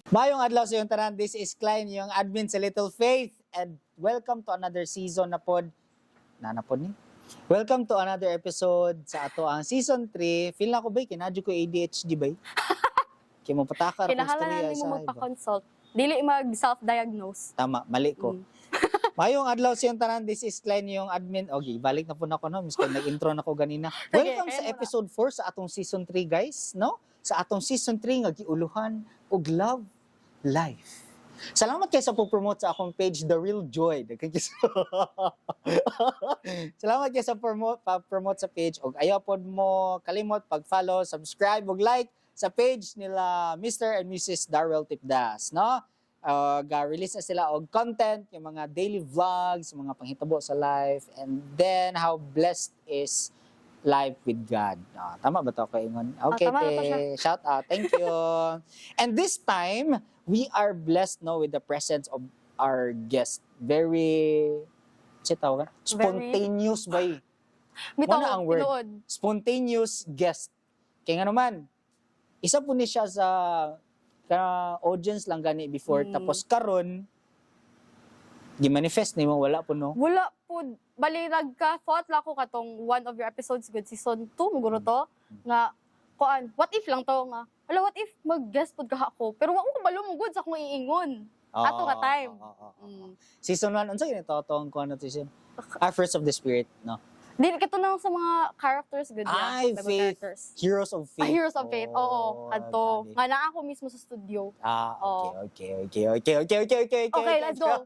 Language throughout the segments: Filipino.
Mayong adlaw sa iyong tanan, this is Klein, yung admin sa Little Faith, and welcome to another season na pod. Nanapod ni? Welcome to another episode sa ato ang season 3. Feel na ko ba, kinadyo ko ADHD ba? Kaya mo patakar kung Kinahanglan istorya mo sa magpa-consult. Dili mag-self-diagnose. Tama, mali ko. Mayong adlaw sa iyong tanan, this is Klein, yung admin. Okay, balik na po na ako, no? Miski nag-intro na ko ganina. Welcome sa episode 4 sa atong season 3, guys, no? Sa atong season 3 nga giuluhan og love life. Salamat kayo sa pag-promote sa akong page, The Real Joy. Salamat kayo sa promote sa page. Og ayaw pod mo kalimot pag-follow, subscribe, og like sa page nila Mr. and Mrs. Darrell Tipdas, no? Release na sila og content, yung mga daily vlogs, mga panghitabo sa life, and then how blessed is life with God. Tama ba ito ko ingon? Okay, tama na to siya. shout out. Thank you. And this time, we are blessed no with the presence of our guest. Very, tawag spontaneous ba eh? Bitaw, Muna ang word. tinuod. Spontaneous guest. Kaya nga naman, isa po ni siya sa audience lang gani before. Tapos karon gi-manifest ni mo, wala po no? Wala po. Bali, nagka-thought lang ko katong one of your episodes, good season 2, maguro to, nga, kuan, what if lang to, nga, hala, what if mag-guest pod ka ako, pero wako ko balo mo good sa akong iingon. Ato nga time. Season 1, unsa yun ito? Itong kung ano to siya? Fruits of the Spirit, no? Dili ka to nang sa mga characters, good Ay, Bible faith. characters. Heroes of Faith. Heroes of Faith, oo. Adto. grabe. Nga na ako mismo sa studio. Okay. Okay, let's go.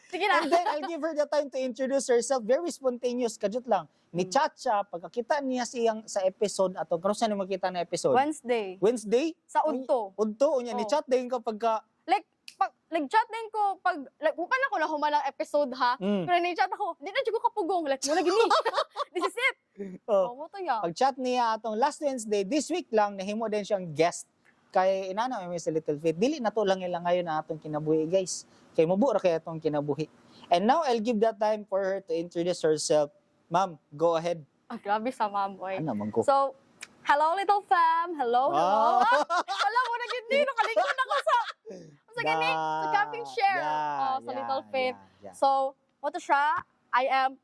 Sige na. And then, I'll give her the time to introduce herself. Very spontaneous, kajut lang. Ni chat siya, pagkakita niya siyang sa episode, ato, kung saan makita na episode? Wednesday. Wednesday? Sa Udto. Udto, unya, ni Oo. chat din ka pagka, Nag-chat din ko pag upan ako na humalang episode ha. Pero ni-chat ako, di na jud ko kapugong like mo na gini. This is it. oh, Mo to ya. pag-chat niya atong last Wednesday, this week lang, nahimo din siyang guest kay inana may sa Little Faith. Dili na to lang ila ngayon na atong kinabuhi, guys. Kay mabura kay atong kinabuhi. And now, I'll give that time for her to introduce herself. Ma'am, go ahead. Grabe sa mamoy. Ano, man ko. So, hello little fam. Hello. Wala mo na gindi nakalingon ako sa gani sa camping share sa Little Faith. Yeah. So, what siya? I am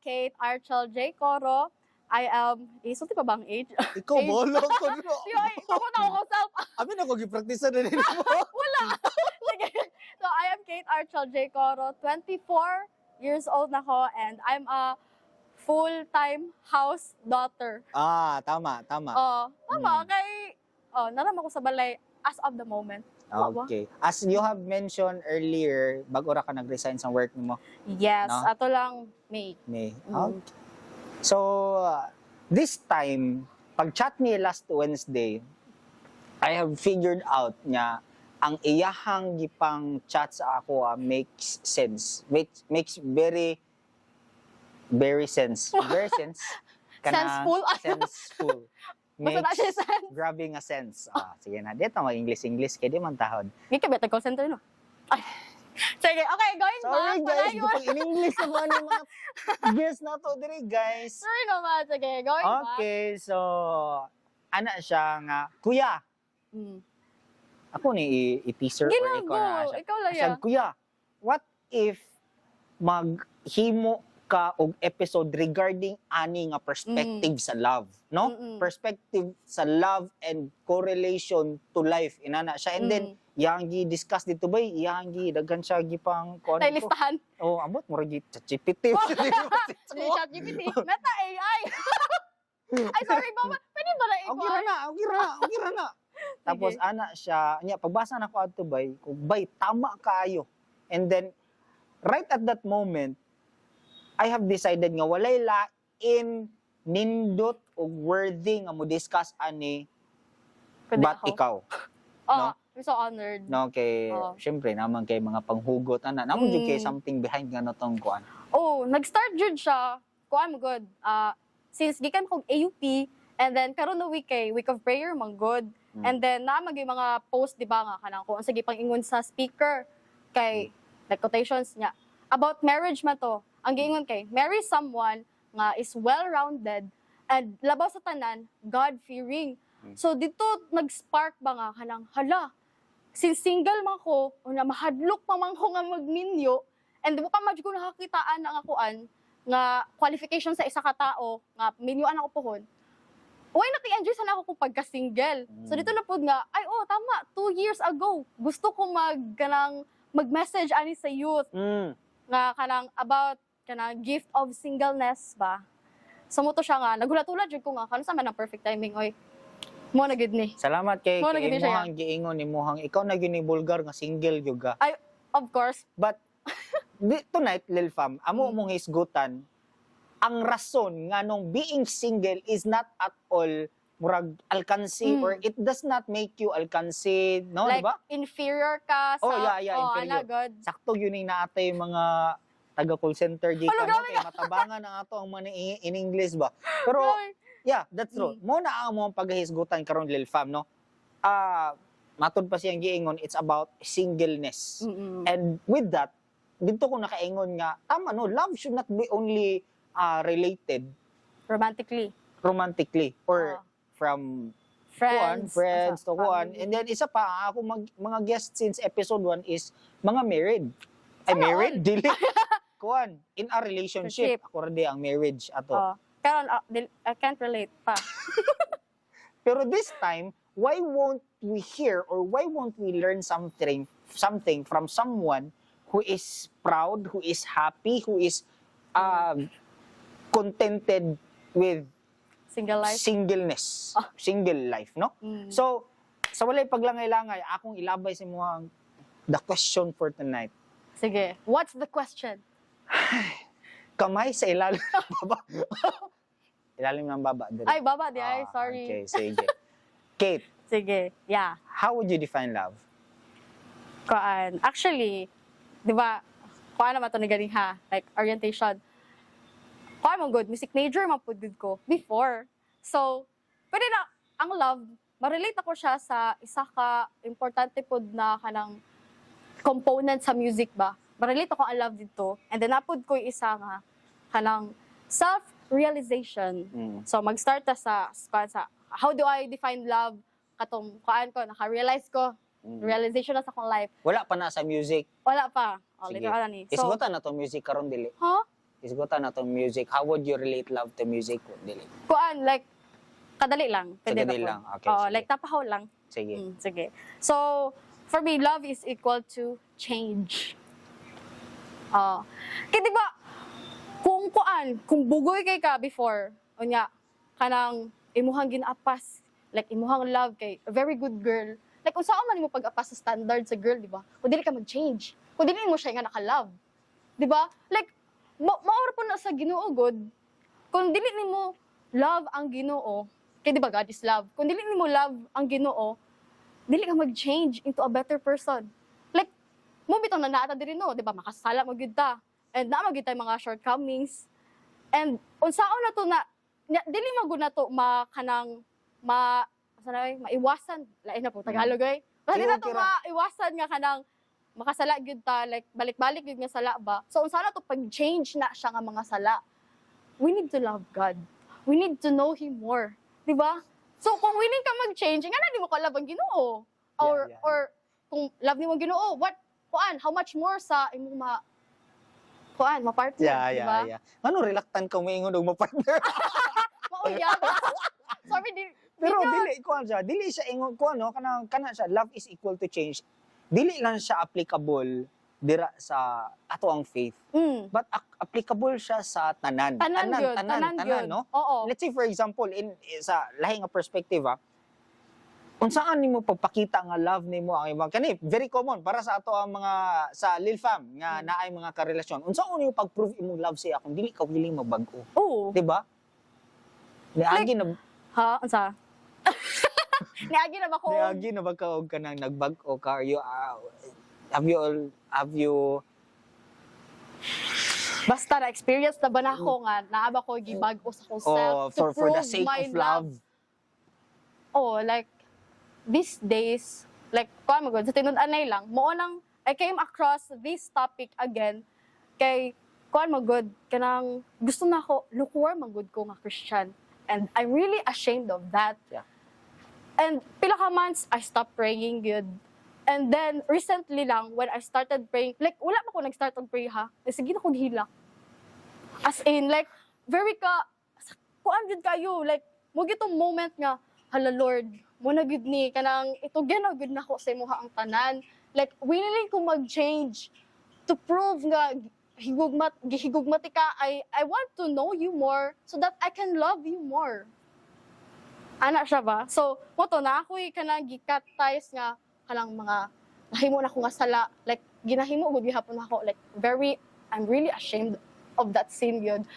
Kate Archel J. Coro. I am, isulti pa bang age? Ikaw, Age. bolo ko. Yoy, ako na ako self. Amin ako, gipractice na rin mo. Wala. Sige. So, I am Kate Archel J. Coro, 24 years old na ako, and I'm a full-time house daughter. Tama. Tama, kay, naram ako sa balay as of the moment. Okay. As you have mentioned earlier, bago ra ka nag-resign sa work mo, Yes, No? ato lang, May. May. Okay. So, this time, pag-chat niya last Wednesday, I have figured out niya ang iyahang gipang chat sa ako makes sense. Makes very sense. Very sense. Senseful? Senseful. Basta na siya sense. Grabe nga sense. Sige na. Dito mo English kaya di man tahod. Hindi ka better call center, no? Ay. Sige, okay, going Sorry back. guys, Palayon. pag in-English naman yung mga guess na to dire guys. Sorry naman. Sige, going back. Okay, so ana siya nga, kuya. Ako ni i-teaser or ikaw Ginago. na siya. Ikaw lang Siya, yan. kuya, what if maghimo ka og episode regarding ani nga perspective sa love, no? Perspective sa love and correlation to life inana siya. And then yang gi-discuss dito bay, yang daghan siya gipang kuan Tay ko. listahan. Oh, ambot mo ra gi ChatGPT. Hindi chat GPT. Meta AI. Ay, sorry, Mama. Pwede ba na Okay ra na. Tapos Sige. ana siya, nya pagbasa na ko adto bay, kung bay tama kaayo. And then right at that moment, I have decided nga walay lain nindot og worthy nga mo discuss ani Pwede but ako. ikaw. Oh, I'm so honored. No, kay Oo. syempre naman kay mga panghugot ana. Namo jud kay something behind nga no tong kuan. Oh, nag-start jud siya. Kuan mo good. Since gikan kog AUP, and then karon na week of prayer man good. And then na yung mga post di ba nga kanang ko sige pang ingon sa speaker kay like quotations niya about marriage man to. Ang giingon kay marry someone nga is well-rounded and labaw sa tanan God-fearing. So dito nag-spark ba nga kanang hala, since single man ko, una mahadlok pa man ko nga magminyo, and buka man ko nakakitaan na akuan nga qualification sa isa ka tao nga minyoan ako pohon. Why not i-enjoy sana ako kung pagka-single? So dito na po nga, ay tama, 2 years ago, gusto ko mag-message ani sa youth nga kanang about kanang gift of singleness ba. So mo to siya nga, nagulat-ulat jud ko nga, kano sa man ang perfect timing, oy. Mo na gid ni. Salamat kay Mo na gid ni siya. imuhang giingon imuhang ikaw na gyud ni Bulgar nga single gyud ka. Ay, of course. But tonight, Lil Fam, amo mong hisgutan, ang rason nga nung being single is not at all murag alkansi or it does not make you alkansi, no, Like, di ba? inferior ka sa... inferior. ana, God. Sakto yun yung naatay yung mga taga call center gikan Ano, no? grabe Kaya matabangan ang ato ang mga in English ba. Pero yeah, that's true. Mo na ang mga paghisgutan karon Lil Fam, no. Matod pa siyang giingon, it's about singleness. And with that, dito ko nakaingon nga tama no, love should not be only related romantically or from friends to kuan. And then isa pa ako mga guests since episode 1 is mga married. Ay married dili. Kuan in a relationship. Ako rin ang marriage ato. Karon I can't relate pa. Pero this time, why won't we hear or why won't we learn something from someone who is proud, who is happy, who is contented with singleness, single life, no? So, sa walay paglangay-langay, akong ilabay sa mga the question for tonight. Sige, what's the question? Kamay sa ilalim ng baba. Ilalim ng baba. Dali. Ay, baba di ay, sorry. Okay, sige. Kate. Sige, yeah. How would you define love? Actually, di ba, kuan naman ito na galing ha, like orientation. Kuan mo good, music major mapudid ko before. So, pwede na, ang love, ma-relate ako siya sa isa ka importante pod na kanang component sa music ba. Ma-relate ako ang love dito. And then napod ko yung isa nga kanang self-realization. So, mag-start ta sa how do I define love? Katong kuan ko, naka-realize ko. Realization na sa akong life. Wala pa na sa music. Wala pa. Sige. Literal ni. So, Isgutan na tong music karon dili. huh? Isgutan na tong music. How would you relate love to music? Dili. Kuan, like, kadali lang. Pwede Kadali na po. lang. Okay, Oo, sige. like, tapahaw lang. Sige. Sige. So, for me, love is equal to change. Kaya di ba, kung bugoy kay ka before, o nga, kanang imuhang ginapas, like imuhang love kay a very good girl, like kung saan man mo pag-apas sa standard sa girl, di ba? Kung dili ka mag-change, kung dili mo siya nga naka-love, di ba? Like, maor po na sa Ginoo God, kung dili nimo love ang Ginoo, kaya di ba God is love, kung dili nimo love ang Ginoo, dili ka mag-change into a better person. Like, mo bitong nanaata diri no, di ba? Makasala mo gyud ta. And na magyud tay mga shortcomings. And unsaon na to na dili magud na to maiwasan. Lain na po Tagalog ay. Dili na to maiwasan nga kanang makasala gyud ta, like balik-balik gyud nga sala ba. So unsa na to pag-change na siya nga mga sala. We need to love God. We need to know Him more. Di ba? So kung willing ka mag-change, nga na di mo ka love ang Ginoo. Or kung love ni mo Ginoo, how much more sa imong ma-partner, di ba? Yeah. Ano reluctant ka moingon og ma-partner? Mauyab. Sorry, Pero dili siya ingon ko no, kana siya love is equal to change. Dili lang siya applicable dira sa ato ang faith. But applicable siya sa tanan. Tanan, no? Oo. Let's say for example sa lahi nga perspective unsaan nimo pagpakita nga love nimo ang ibang kani very common para sa ato ang mga sa Lil Fam nga naay mga karelasyon. Unsaon nimo pag-prove imong love siya kung dili ka willing magbag-o? Oo. Di ba? Niagi na Unsa? Niagi na ba ko? Niagi na ba ka og kanang nagbag-o ka? Have you Basta na experience na ba na ako nga naaba ko gibag-o sa akong self to for the prove sake my of love. Like these days, like kuan mo gud sa tinud-anay lang, mo nang I came across this topic again kay kuan mo gud kanang gusto na ako lukewarm man gud ko nga Christian, and I'm really ashamed of that. Yeah. And pila ka months, I stopped praying, good. And then, recently lang, when I started praying, like, wala pa ko nag-start og pray, ha? Sige na kong hilak. As in, like, very ka, kuan jud kayo, like, mo gitong moment nga, hala Lord, mo na gud ni, kanang, ito gana gud na ko sa imuha ang tanan. Like, willing ko mag-change to prove nga, gihigugmati ka, I want to know you more so that I can love you more. Ana siya ba? So, moto na ako'y kanang gikat ties nga, kanang mga, nahimo na ko nga sala, like, ginahimo gud gihapon ako, like, I'm really ashamed of that sin yun.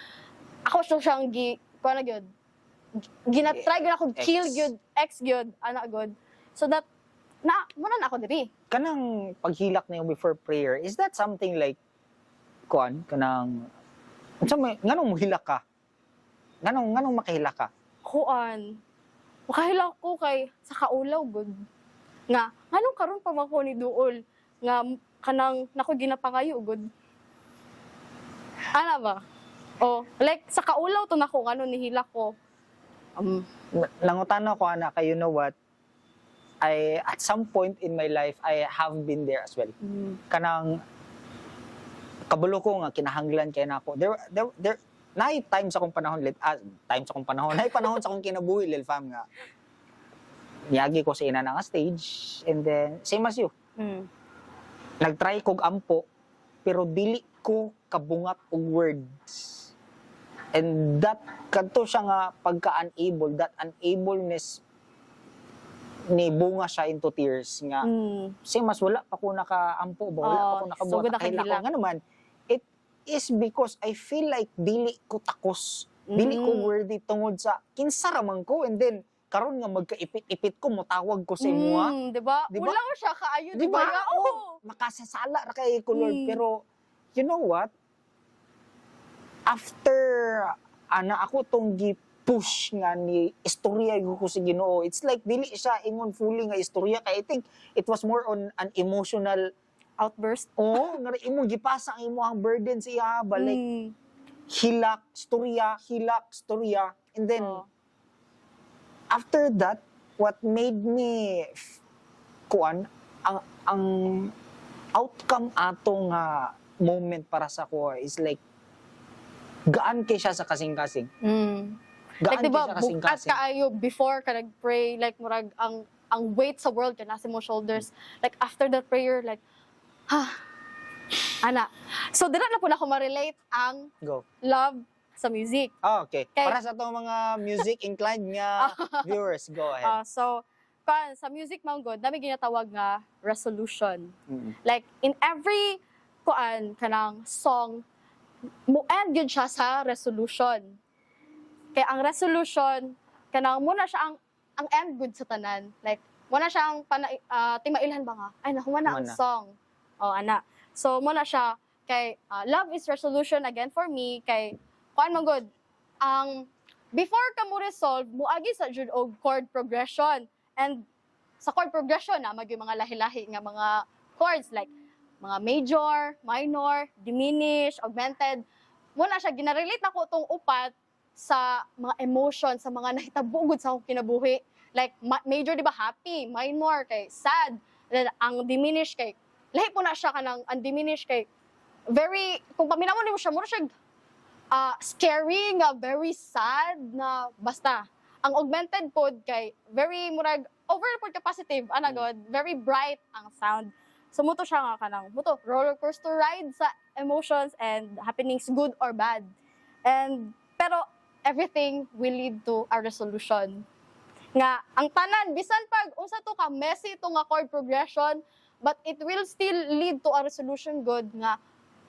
Ako siyang kuha na yun, ginatry gud ako kill yun, ex yun, ana gud. So that, muna na ako diri. Kanang paghilak niyo before prayer, is that something like, kanang, nganong mohilak ka? Nganong makahilak ka? Kuan, makahilak ko kay, sa kaulaw gud. Nga, nganong karon pa ako ni Duol, nga, kanang, naku ginapangayo gud. Ana ba? Oh, like, sa kaulaw to nako, ano, nihilak ko. Nangutan ako, anak, you know what? At some point in my life, I have been there as well. Kanang, kabulo ko nga, kinahanglan kay na ako. There, naay times akong panahon, naay panahon sa akong kinabuhi, lil fam nga. Niyagi ko sa ina nga stage, and then, same as you. Nagtry kog ampo, pero dili ko kabungat og words. And that, kanto siya nga pagka-unable, that unableness ni bunga siya into tears nga. Same as wala pa ko nakaampo, wala pa ko nakabuhat. Kahila ko nga naman, it is because I feel like dili ko takos, dili ko worthy tungod sa kinsa raman ko, and then karon nga magkaipit-ipit ko, motawag ko sa imuha. Diba? Wala ko siya kaayo, diba? Oo. Makasasala ra kay ko, Lord. Pero, you know what? After, ako tong push nga ni istorya ko sa Ginoo. It's like dili siya ingon fully nga istorya, kay I think it was more on an emotional outburst. Nga imong gipasa ang imong burden sa iya ba, like hilak storya, and then after that, what made me ang outcome atong moment para sa ko is like gaan kay siya sa kasing-kasing. Like, diba, bukat kaayo before ka nag-pray, like, murag, ang weight sa world ka nasa mo shoulders. Like, after that prayer, like, ana. So, dira na po na ako ma-relate ang love sa music. Okay. Para sa itong mga music-inclined nga viewers, go ahead. So, sa music, Mount God, dami ginatawag nga resolution. Like, in every, kanang song, mo-end yun siya sa resolution. Kaya ang resolution, kanang muna siya ang end good sa tanan. Like, muna siya ang timailhan ba nga? Ay, nakuha na ang song. Ana. So, muna siya, kay love is resolution again for me, kay, good, before ka mo resolve, muagi sa jud og chord progression. And sa chord progression, mag yung mga lahi-lahi nga mga chords, like, mga major, minor, diminish, augmented. Muna siya, ginarelate na ko itong upat sa mga emotion, sa mga nahitabugod sa akong kinabuhi. Like, major, di ba, happy, minor, kay sad. Then, ang diminish kay, lahi po na siya kanang, ang diminish kay, very, kung paminamon mo siya, mura siya, scary nga, very sad na, basta. Ang augmented pod kay, very, murag, overpod ka positive, God, very bright ang sound. So, muto siya nga kanang, roller coaster ride sa emotions and happenings, good or bad. Pero, everything will lead to a resolution. Nga, ang tanan, bisan pag, unsa to ka, messy to nga chord progression, but it will still lead to a resolution good nga,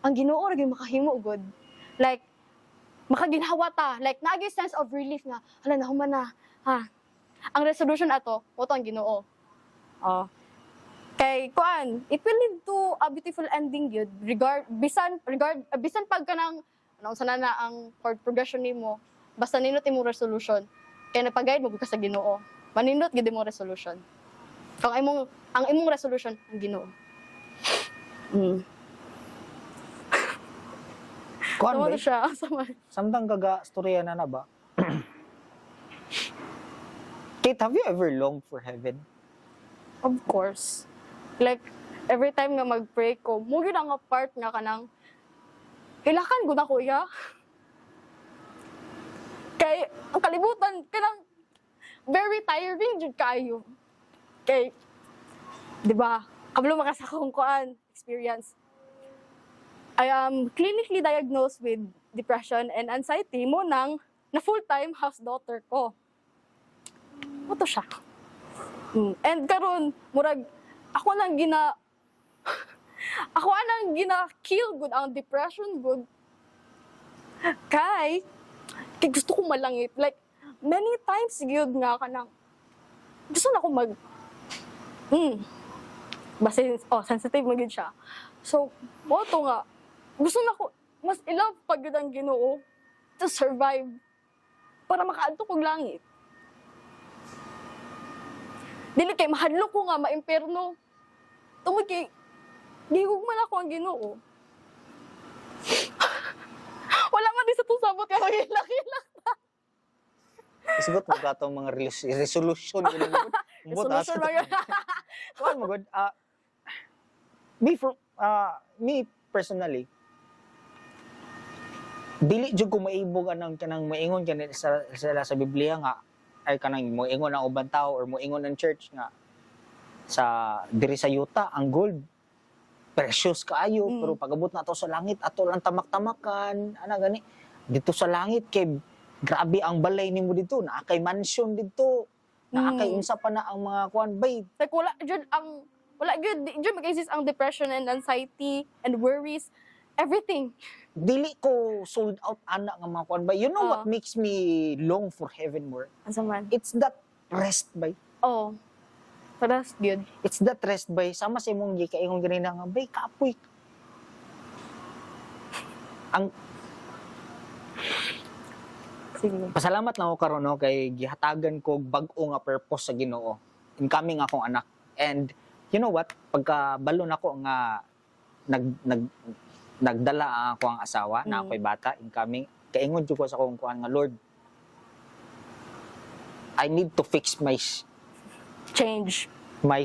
ang Ginoo rin makahimo good. Like, makaginhawa ta. Like, nagi sense of relief nga, hala, nahuman na. Ang resolution ato, moto ang Ginoo. Kay, it will lead to a beautiful ending yun. Bisan pag ka ng, sana na ang chord progression nimo, basta ninot imong resolution. Kaya napag-guide mo ka sa Ginoo. Maninot gid imong resolution. Kung ang imong resolution ang Ginoo. Kuan ba? Siya. Samtang kaga storya na ba? Kate, have you ever longed for heaven? Of course. Like, every time nga mag-pray ko, mo yun ang part nga kanang, ilakan ko na kuya. Kay, ang kalibutan, kanang, very tiring jud kayo. Kay, di ba, kabalo makasakong kuan, experience. I am clinically diagnosed with depression and anxiety mo nang na full-time house daughter ko. Ano siya? And karon murag ako nang kill good ang depression good. Kay gusto ko malangit. Like many times gyud nga kanang gusto na ko basta sensitive magid siya. So, mo to nga gusto na ko mas ilove pag yun ang Ginoo to survive para makaadto kog langit. Dili kay mahadlok ko nga maimperno. Tungod kay gihug man ako ang Ginoo. Wala man di sa tusabot kay magilak-ilak. Isgot mo ka itong mga resolution. Resolution ba yun? Kuhan mo, good. Me personally, dili jud ko maibog anang kanang moingon kanila sa Biblia nga ay kanang moingon ang ubang tao or moingon ang church nga sa diri sa yuta ang gold precious kaayo pero pag-abot na to sa langit ato lang tamak-tamakan ana gani dito sa langit kay grabe ang balay nimo dito naa kay mansion dito naa kay unsa pa na ang mga kuan bay Like wala jud mag-exist ang depression and anxiety and worries, everything. dili ko sold out ana nga mga kuan bay you know what makes me long for heaven more Asa man? it's that rest bay Oh. So that's good. it's that rest bay sama sa imong gikaingon ganina nga bay kapoy ang Sige. pasalamat lang ako karon no kay gihatagan ko bag-o nga purpose sa Ginoo incoming akong anak and you know what pagka balo nako nga nagdala ako ang asawa na ako'y bata incoming kaingon jud ko sa akong kuan nga Lord I need to fix my Change. I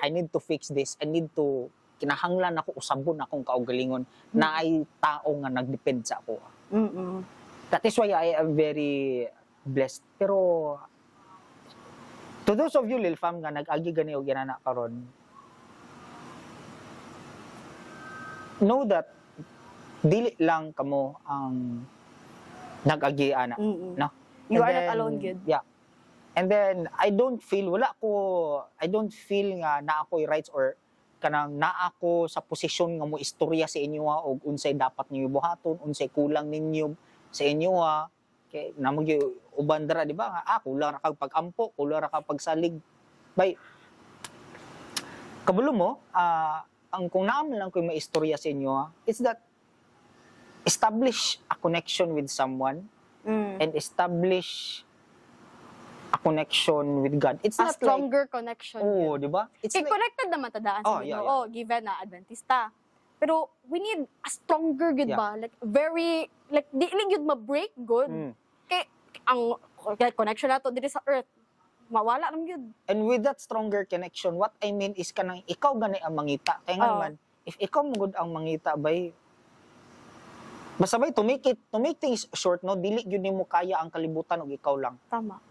need to fix this I need to kinahanglan ako usabon akong kaugalingon na ay tao nga nagdepend sa ako that is why I am very blessed pero to those of you Lil Fam nga nag-agi gani og ginana karon know that dili lang kamo ang nag-agi ana no You And are then, not alone, good. yeah and then I don't feel nga na ako'y rights or kanang naa ako sa posisyon nga mo istorya sa inyo og unsay dapat niyo buhaton unsay kulang ninyo sa inyo kay namo gyud uban dara di ba nga kulang ra kag pag-ampo kulang ra kag pagsalig bay kabulo mo ang kung naman lang ko maistorya sa inyo it's that establish a connection with someone and establish a connection with God. It's A not stronger connection. like, di ba? It's Kay like, connected naman tadaan sa Ginoo, given na Adventista. Pero we need a stronger good ba? Like very dili gyud ma-break good. Kay ang connection nato diri sa earth mawala nam gyud. and with that stronger connection, what I mean is kanang ikaw gani ang mangita. Kaya nga man, if ikaw mugod ang mangita bay, basta bay to make things short no, dili gyud nimo kaya ang kalibutan og ikaw lang. Tama.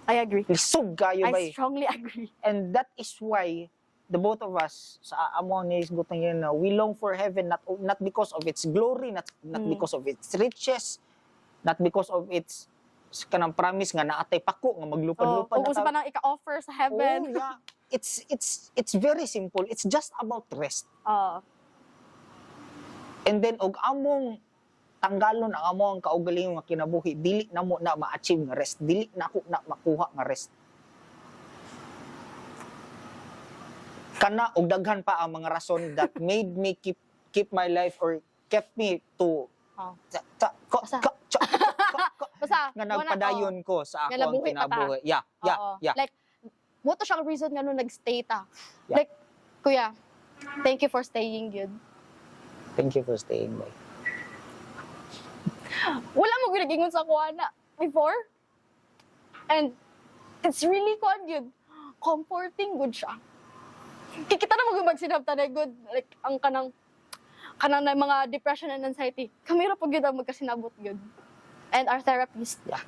I agree. Lisod kayo I bay. strongly agree. And that is why the both of us sa amo ni isgutan yun na we long for heaven not because of its glory, not because of its riches, not because of its kanang promise nga naatay pako nga maglupad-lupad Kung sa pa nang ika-offer sa heaven. Oh, yeah. It's very simple. It's just about rest. And then og among tanggalon ang among kaugalingon nga kinabuhi, dili na mo na ma-achieve nga rest, dili na ako na makuha nga rest. Kana og daghan pa ang mga rason that made me keep my life or kept me to Basta nga nagpadayon ko sa ako ang kinabuhi. Yeah. Like mo to siyang reason nga nung nag-stay ta. Yeah. Like kuya, thank you for staying good. Thank you for staying by. Wala mo ginagingon sa kuha na before. And it's really good. Comforting good siya. Kita na magsinabta na good. Like, ang kanang na mga depression and anxiety. Kami ra po good ang magkasinabot good. And our therapist. Yeah.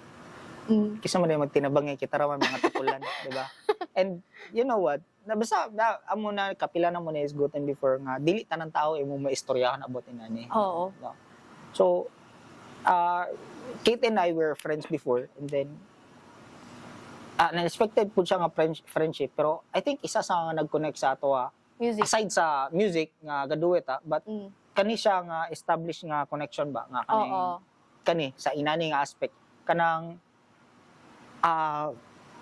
Mm. Kisa mo na magtinabang kita raman mga tukulan, di ba? And you know what? Basta amo na kapila na mo na isgutan before nga dili tanang tao imo maistoryahan abot inani. Oo. No? So Kate and I were friends before, and then na-expected po siya nga friendship, pero I think isa sa nag-connect sa ato Music. aside sa music nga gaduet but Mm. kani siya nga established nga connection ba nga Oo. kani sa inani nga aspect kanang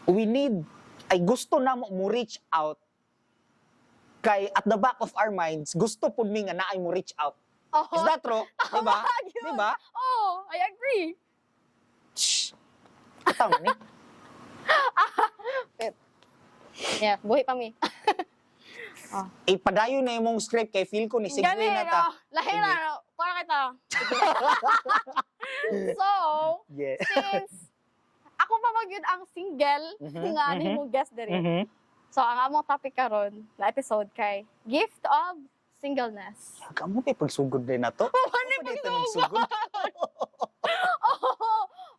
we need ay gusto na mo reach out kay at the back of our minds gusto pud mi nga naay mo reach out. Oo. Is that true? Diba? Yun. Diba? Oh, I agree. Shh. Ito man eh. Yeah, buhay pa mi. Ipadayo na imong script kay feel ko ni sige Gani, na ta. Lahi na, no? Para kita. So, Yeah. since ako pa magyud ang single nga nimo guest diri. Mhm. So, ang among topic karon na episode kay Gift of Singleness. Kamo pa pagsugod din na to. Ano Ano dito ng sugod?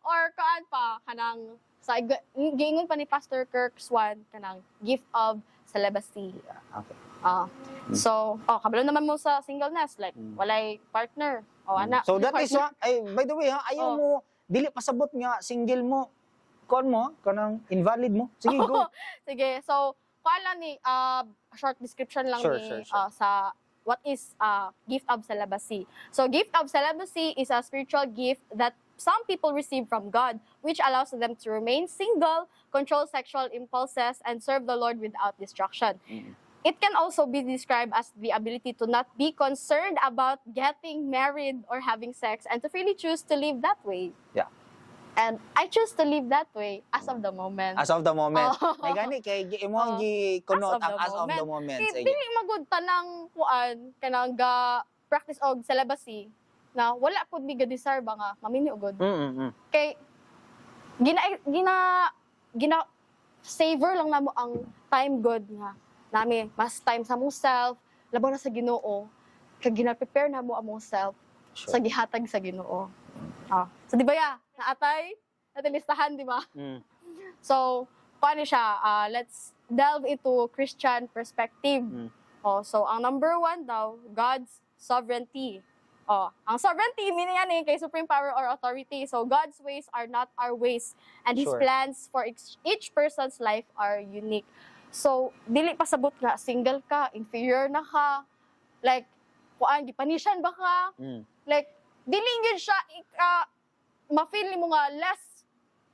Or kaan pa kanang sa giingon pa ni Pastor Kirk Swan kanang Gift of Celibacy. Okay. So, kabalo naman mo sa singleness like walay partner o anak. So that is partner. ay by the way ayaw mo dili pasabot nga single mo. Kon mo kanang invalid mo. Sige go. Sige, so kuan lang ni short description lang Sure, ni sure. sa what is gift of celibacy. So gift of celibacy is a spiritual gift that some people receive from God, which allows them to remain single, control sexual impulses, and serve the Lord without distraction. It can also be described as the ability to not be concerned about getting married or having sex and to freely choose to live that way. Yeah. And I choose to live that way as of the moment. As of the moment. Oh. Ay gani kay imo ang gikunot ang as of the moment. Sige. Dili magud tanang kuan kanang ga practice og celibacy na wala pud mi ga-desire ba nga mamini ugod. Kay gina savor lang namo ang time good nga nami mas time sa mong self labaw na sa Ginoo kay gina-prepare namo among self sa gihatag sa Ginoo. So di ba ya naatay listahan di ba? So paano siya let's delve into Christian perspective. So ang number 1 daw God's sovereignty. Ang sovereignty, meaning yan kay supreme power or authority. So, God's ways are not our ways. And His Sure. plans for each person's life are unique. So, dili pasabot nga, single ka, inferior na ka, like, kuan, gipanisyan ba ka? Like, dili yun siya, ma-feel mo nga less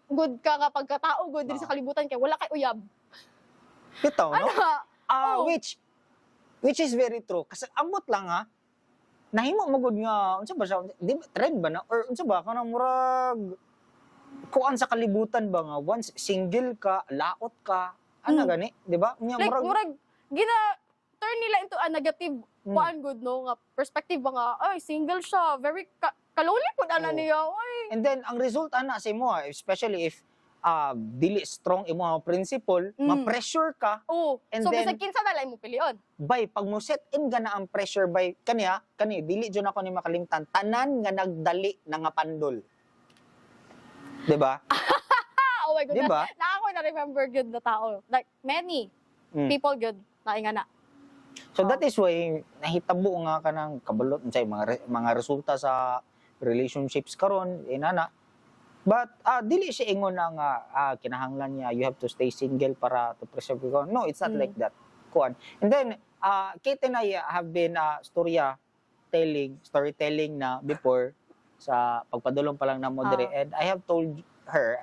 good ka nga pagkatao, good din sa kalibutan kay wala kay uyab. Bitaw no? Oh. Which is very true. Kasi ambot lang nahimo magud nga unsa ba siya di ba trend ba na or unsa ba kanang murag kuan sa kalibutan ba nga once single ka laot ka ana gani di ba nya Like, murag, turn nila into a negative kuan good no nga perspective ba nga ay single siya very kaluli pud ana niya oy. and then ang result ana sa imo especially if dili strong imo nga principle ma-pressure ka and So then bisag kinsa na lang mo pilion. by pag mo set in ka na ang pressure by kani dili jud ako ni makalimtan tanan nga nagdali na nga pandol di ba Oh my goodness. di ba Na ako na remember good na tao. Like many people good na ingana. so that is why nahitabo nga kanang kabalo unsay mga resulta sa relationships karon inana. But dili siya ingon na nga kinahanglan niya you have to stay single para to preserve your. No, it's not like that. Kuan. And then Kate and I have been storytelling na before sa pagpadulong pa lang na modere and I have told her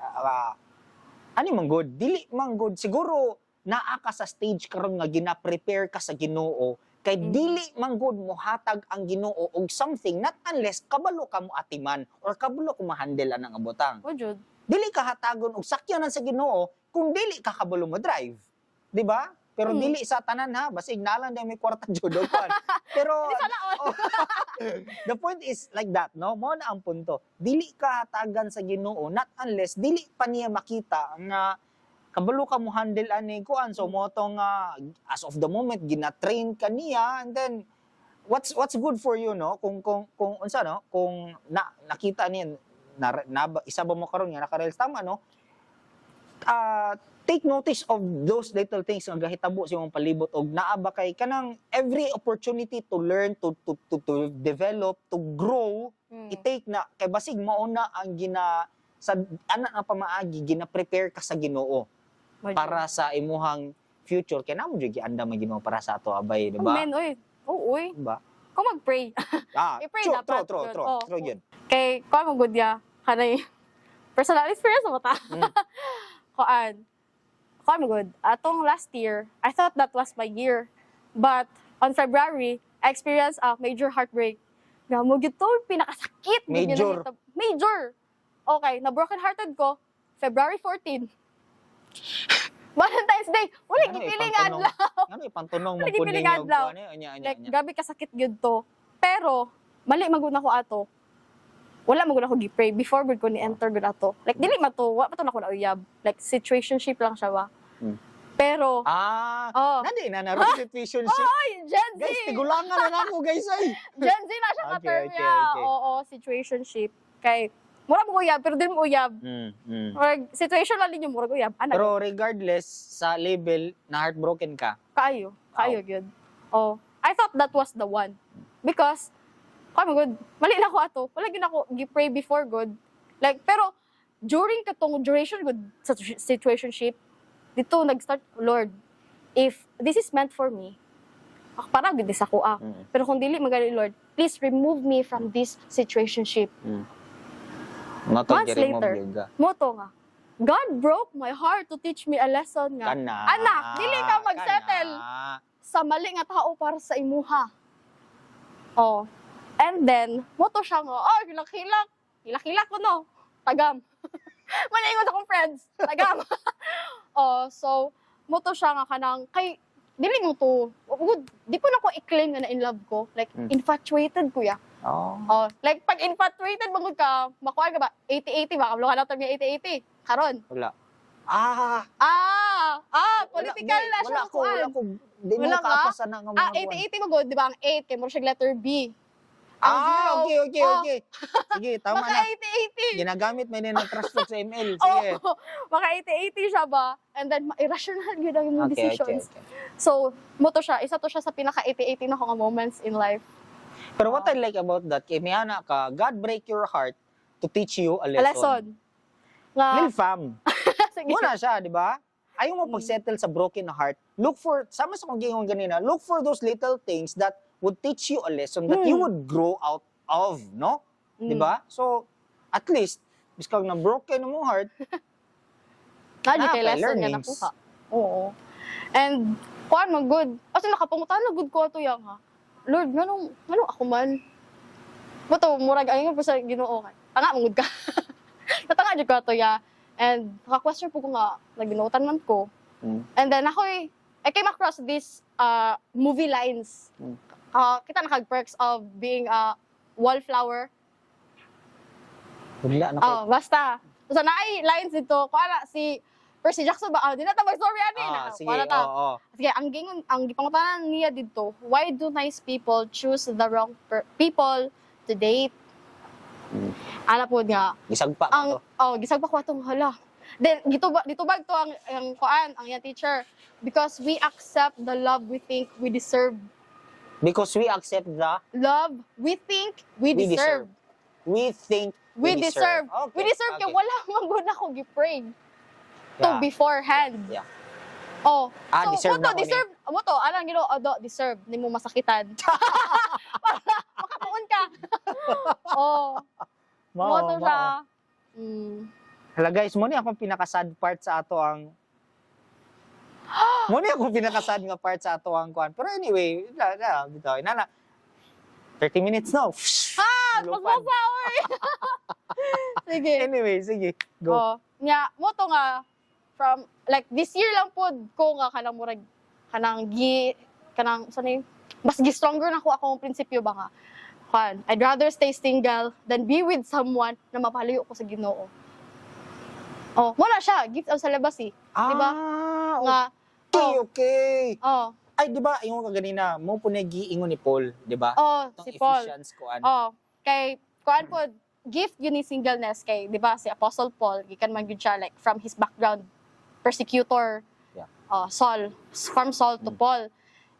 ani man good dili man good siguro naa ka sa stage karon nga gina-prepare ka sa Ginoo kay dili man good mohatag ang Ginoo og something not unless kabalo ka mo atiman or kabalo ko ma-handle ang abotang. O jud. Dili ka hatagon og sakyanan sa Ginoo kung dili ka kabalo mo drive. Di ba? pero dili sa tanan ha, basig nalang day may kwarta jud og kuan. Pero Sana all. oh, the point is like that, no? Mo na ang punto. Dili ka hatagan sa Ginoo not unless dili pa niya makita nga kabalo ka mo handle ani kuan, so mo tong as of the moment gina-train ka niya, and then what's good for you, no? Kung unsa, no? Kung nakita niya isa ba mo karon nga naka-reels tama, no? Take notice of those little things nga gahitabo sa imong palibot, og naa ba kay kanang every opportunity to learn, to develop, to grow, i-take na kay basig mao na ang sa ana nga pamaagi gina-prepare ka sa Ginoo para sa imuhang future. Kaya namo jud gianda man Ginoo para sa ato abay, di ba? Men, oy. Oo, oy. Diba? Kung mag-pray. I-pray dapat. True yun. Kay, kuan mo good ya. Kanay, personal experience mo ta. Kuan mo good. Atong last year, I thought that was my year. But, on February, I experienced a major heartbreak. Nga mo gito, pinakasakit. Major. Okay, na-broken-hearted ko, February 14. Valentine's Day, wala gipiling adlaw. Ano ipantunong mo Wala pud gipiling ninyo adlaw. Like, grabe kasakit gyud to. Pero, mali magud nako ato. Wala magud ako gi-pray before gud ko ni enter gud ato. Like, dili man to, wa pa to nako na uyab. Like, situationship lang siya ba. Pero, nadi na naro situationship. Oy, Gen Z! Guys, tigulangan na ako, guys, ay. Gen Z na siya ka term Okay. niya. Oo, situationship. Kay, mura mo uyab, pero dili mo uyab. Murag, situation lang ninyo, murag uyab. Pero regardless sa label na heartbroken ka, Kaayo gyud. Oh, I thought that was the one. Because, kamo good, mali na ko ato. Wala gyud ako gi-pray before God. Like, pero, during katong duration good sa situationship, dito nag-start, Lord, if this is meant for me, para gud sa ko Pero kung dili magali, Lord, please remove me from this situationship. Months later, moto nga, God broke my heart to teach me a lesson nga. Anak, dili ka mag-settle sa mali nga tao para sa imuha. Oh. And then, moto siya nga, hilak ko no, tagam. Manaingon akong friends, tagam. So, moto siya nga kanang, kay, dili mo to, di po na ko i-claim na in love ko. Like, infatuated ko ya. Like, pag infatuated magod ka, makuha ka ba? 80-80, baka maloka na ito niya 80-80. Karon. Wala. Political na siya makuha. Di mo kapasa na nga mga 80-80 magod, di ba? Ang 8, kay mo siya letter B. Okay. Sige, tama Maka na. 80-80. Ginagamit may na trust sa ML. Sige. Maka 80-80 siya ba? And then, irrational yun ang yung decisions. Okay. So, moto siya. Isa to siya sa pinaka 80-80 na mga moments in life. Pero what I like about that, kay may anak ka, God break your heart to teach you a lesson. Lil fam. Muna siya, di ba? Ayaw mo pag-settle sa broken heart. Look for, sama sa kong gingon ganina, look for those little things that would teach you a lesson that you would grow out of, no? Di ba? So, at least, biskag na broken mo heart, kay lesson nga nakuha. Oo. And, kuan man good. Kasi nakapangutan na good ko ato yang ha. Lord, nganong ako man? Bato, murag ayun po sa Ginoo kan. Tanga mangud ka. Natanga jud ko ato ya. And naka-question po ko nga, naginutan man ko. And then ako I came across this movie lines. Kita nakag-perks of being a wallflower. wala na Basta. So naay lines dito. Kuala si Percy Jackson ba? Di na ta mag-story ani. sige, Sige, ang gipangutanan niya dito, why do nice people choose the wrong people to date? Ana po nga. Gisagpa Ang to. gisagpa ko atong hala. Then ditubag to ang yang teacher, because we accept the love we think we deserve. Because we accept the Love we think we deserve. We think We deserve. Okay. We deserve kay wala man gud ako gi-pray to beforehand. Yeah. So, deserve mo to, alang Ginoo, deserve nimo masakitan. Makapuon ka. Mo to siya. Hala guys, mo ni akong pinaka-sad part sa ato ang mo ni akong pinaka-sad nga part sa ato ang kuan. Pero anyway, bitaw na 30 minutes now. Pagmasa oy. Sige. Anyway, sige. Go. Nya mo to nga from like this year lang pod ko nga kanang murag mas stronger na ko akong prinsipyo ba nga. I'd rather stay single than be with someone na mapalayo ko sa Ginoo. Oh, muna siya, gift of celibacy. Diba? Nga, Okay. oh, Ay, di ba, yung kaganina, mo po nag-iingon ni Paul, di ba? oh, Itong si Paul. Ephesians kuan. Oh, kay, kuan po, gift yun ni singleness kay, di ba, si Apostle Paul, gikan man yun siya, like, from his background, persecutor, Yeah. Saul, from Saul to Paul.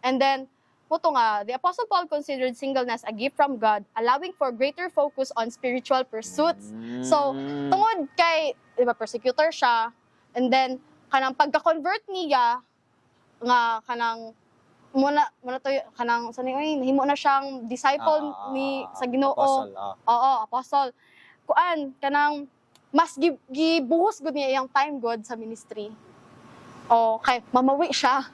And then, Puto nga, the Apostle Paul considered singleness a gift from God, allowing for greater focus on spiritual pursuits. So, tungod kay, di ba, persecutor siya, and then, kanang pagka-convert niya, nga, kanang, muna to, kanang, nahimo na siyang disciple ni, sa Ginoo. Apostle, Oo, apostle. Kuan, kanang, mas gibuhos gud niya iyang time God sa ministry. O, kay, mamawi siya.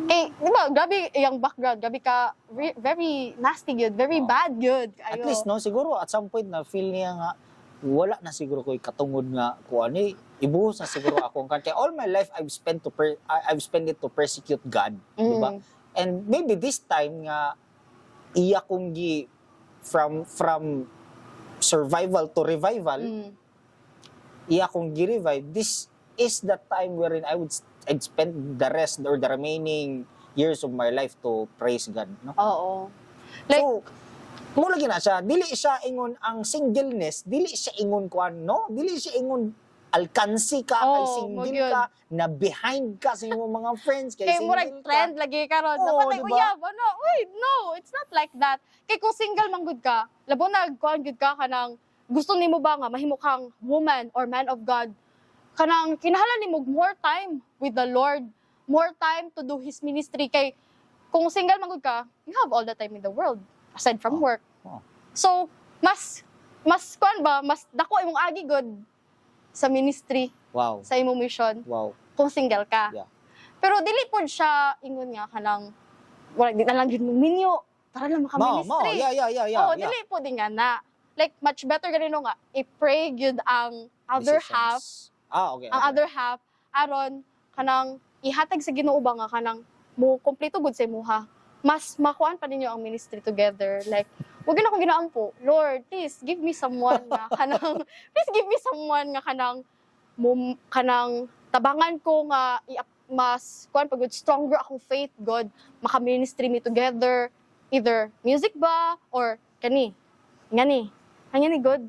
Eh, di ba, grabe yung background, grabe ka, very nasty good, very bad good. At least, no, siguro, at some point, na feel niya nga, wala na siguro ko'y katungod nga, kuan eh, ibuhos na siguro akong kan. Kaya all my life, I've spent it to persecute God, di ba? And maybe this time nga, iya kong from survival to revival, iya kong gi-revive, this is the time wherein I'd spend the rest or the remaining years of my life to praise God, no? Oo. Like, So, mo lagi na siya, dili siya ingon ang singleness, dili siya ingon kuan, no? Dili siya ingon alkansi ka, kay single magyud. ka, na behind ka sa imong mga friends, kay kay single murag ka. trend lagi karon. Oo, Dapat ay diba? uyab, ano? Wait, no, it's not like that. Kay kung single man gud ka, labo na kuan gud ka kanang gusto nimo ba nga mahimo kang woman or man of God, kanang kinahanglan nimo more time with the Lord, more time to do His ministry. Kay kung single man gud ka, you have all the time in the world aside from work. So mas kuan ba, mas dako imong agi gud sa ministry, Wow. sa imong mission Wow. kung single ka. Yeah. Pero dili pod siya ingon nga kanang wala di na lang gyud mong minyo para lang maka-ministry. Yeah. Oh, dili pod nga na. Like much better ganino nga i-pray gyud ang other half, Decisions. Okay. ang other half aron kanang ihatag sa Ginoo ba nga kanang mo kompleto gud sa imuha. Mas makuan pa ninyo ang ministry together. Like wag na akong ginaampo. Lord, please give me someone nga kanang please give me someone nga kanang tabangan ko nga mas kuan pagod stronger akong faith God maka-ministry me together, either music ba or ngani God.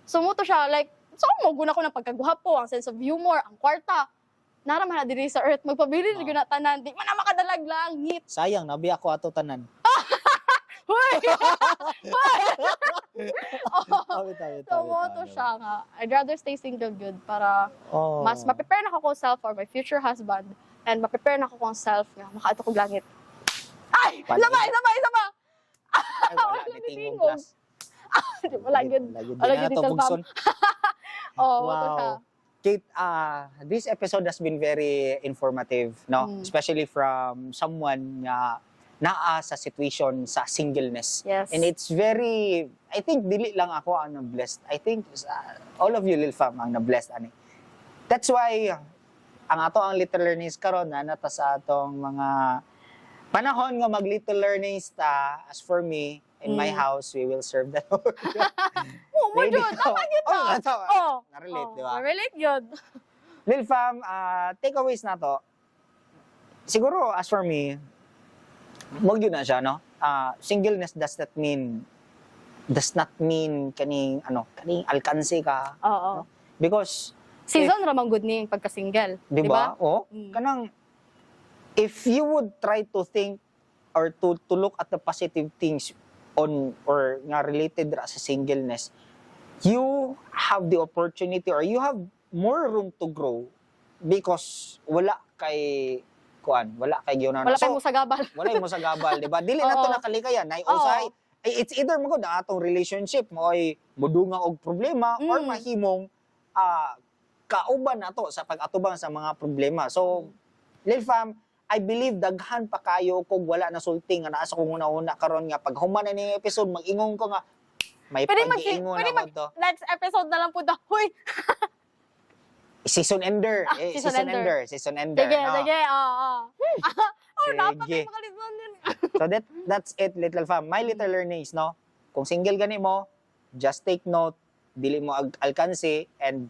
So mo to siya like so mo guna ko ng pagkagwapo, ang sense of humor, ang kwarta nara man na diri sa earth magpabilin gyud na tanan di man na makadalag langit. Sayang, nabi ako ato tanan. Hoy! So mo Tawid. to siya nga I'd rather stay single good para mas ma-prepare na ako kong self for my future husband and ma-prepare na ako kong self nga makaato kog langit. Ay! Panay. Sama! Ay, wala Wala ni tingog tingog. glass. Wala gud. Wala gud dito Bugson. Oh, mo to siya. Kate, this episode has been very informative, no? Especially from someone nga naa sa situation sa singleness. Yes. And it's very, I think, dili lang ako ang na-blessed. I think all of you, Lil Fam, ang na-blessed. Ani. That's why, ang ato ang little learnings karon na nata sa atong mga panahon nga mag-little learnings ta. As for me, in my house, we will serve the Lord. Oh, mo jud. Tama gyud ta. Oh. Na-relate, di ba? Na-relate yun. Lil Fam, takeaways na to. Siguro, as for me, wag yun na siya, no? Singleness does not mean kaning alkansi ka. Oo. No? Because, Season ramang good ni pagka-single. di ba? Oh, Mm. kanang, if you would try to think or to look at the positive things on or nga related ra sa singleness, you have the opportunity or you have more room to grow because wala kay gyunan. Wala kay mo sa gabal. Wala mo sa gabal, di ba? Dili na to Oo. nakalikayan. Usay, it's either mo na atong relationship mo ay mudunga og problema or mahimong kauban nato sa pag-atubang sa mga problema. So, Lil Fam, I believe daghan pa kayo kung wala na sulti nga naa sa kung una-una karon nga pag human na ning episode mag-ingon ko nga may pag-iingon Pwede ako to. next episode na lang po da. Hoy. Season ender. Season ender. Season ender. Sige, no? sige, oo. Oh, dapat Sige. yung makalimutan din. So that's it, little fam. My little learnings, no? Kung single gani mo, just take note, dili mo alkansi, and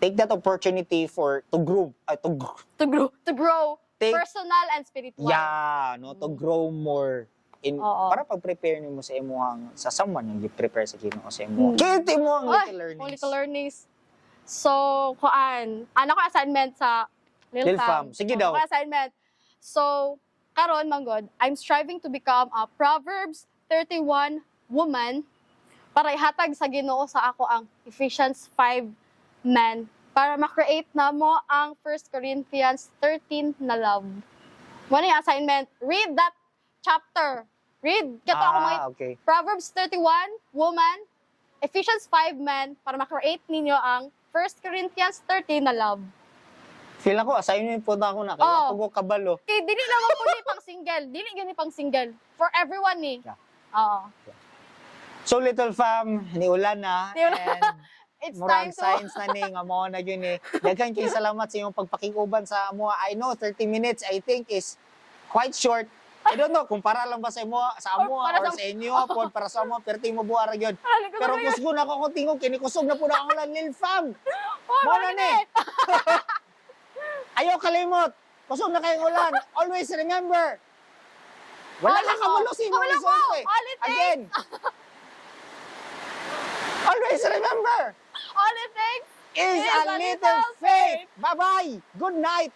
take that opportunity to grow. To grow. Take, Personal and spiritual. yeah, no, to grow more Oo. para pag-prepare nimo sa imuhang sa someone yung gi-prepare sa Ginoo sa imo. Kiti mo ang little learnings. Ang little learnings. So, kuan, ano ko assignment sa Lil Lil Fam. Fam. Sige daw. Ano ko assignment. So, karon manggod, I'm striving to become a Proverbs 31 woman para ihatag sa Ginoo sa ako ang Ephesians 5 man para ma-create na mo ang 1 Corinthians 13 na love. Ano yung assignment? Read that chapter. Read. Kato ako mga Okay. Proverbs 31, woman, Ephesians 5, man, para ma-create ninyo ang 1 Corinthians 13 na love. Feel ako, assignment po na ako na. Kaya Oo. ako ko kabalo. Okay, dili naman po ni pang single. Dili yun ni pang single. For everyone ni. Yeah. Oo. So, little fam, niulan na. Niulan. And It's murag time to... science na ni, nga mo na yun eh. Daghan kayo salamat sa iyong pagpakikuban sa amo. I know, 30 minutes, I think, is quite short. I don't know, kung para lang ba sa amo, Or para or sa- sa inyo, or para sa amo, perti mo buhara yun. Ano ko Pero na yun? kusgo na ako kung tingog, kinikusog na po na ako lang, Lil Fam. Oh, Mo na bakit ni. eh? Ayaw kalimot. Kusog na kayong ulan. Always remember. Wala Always na kamulo si mo. Kamulo ko. All it takes. Again. Always remember. All it takes Is a little faith. Bye-bye. Good night.